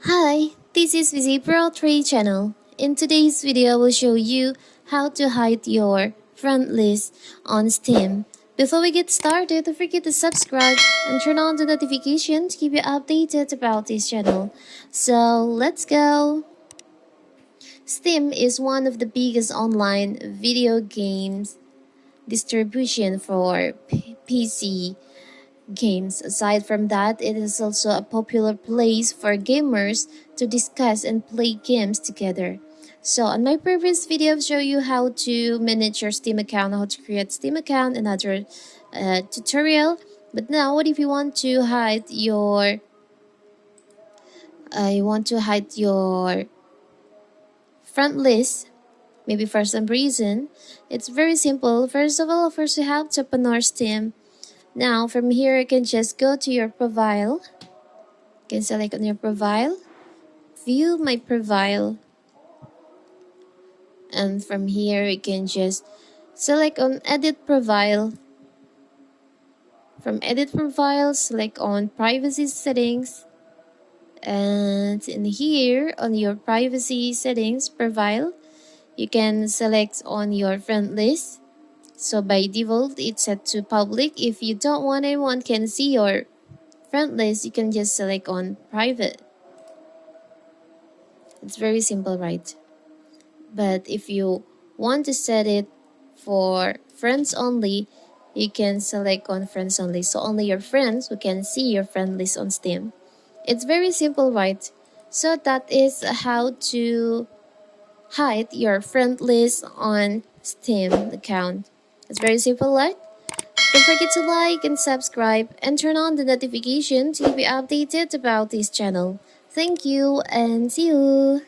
Hi, this is Pro3 channel. In today's video, I will show you how to hide your friend list on Steam. Before we get started, don't forget to subscribe and turn on the notification to keep you updated about this channel. So let's go! Steam is one of the biggest online video games distribution for PC games. Aside from that, it is also a popular place for gamers to discuss and play games together. So on my previous video, I've shown you how to manage your Steam account, how to create Steam account, and other tutorial. But now, what if you want to hide your friend list? Maybe for some reason, it's very simple. First of all, you have to open our Steam. Now, from here, you can just go to your profile. You can select on your profile, view my profile. And from here, you can just select on edit profile. From edit profile, select on privacy settings. And in here, on your privacy settings profile, you can select on your friend list. So by default, it's set to public. If you don't want anyone can see your friend list, you can just select on private. It's very simple, right? But if you want to set it for friends only, you can select on friends only. So only your friends who can see your friend list on Steam. It's very simple, right? So that is how to hide your friend list on Steam account. It's very simple, right? Don't forget to like and subscribe and turn on the notification to be updated about this channel. Thank you and see you!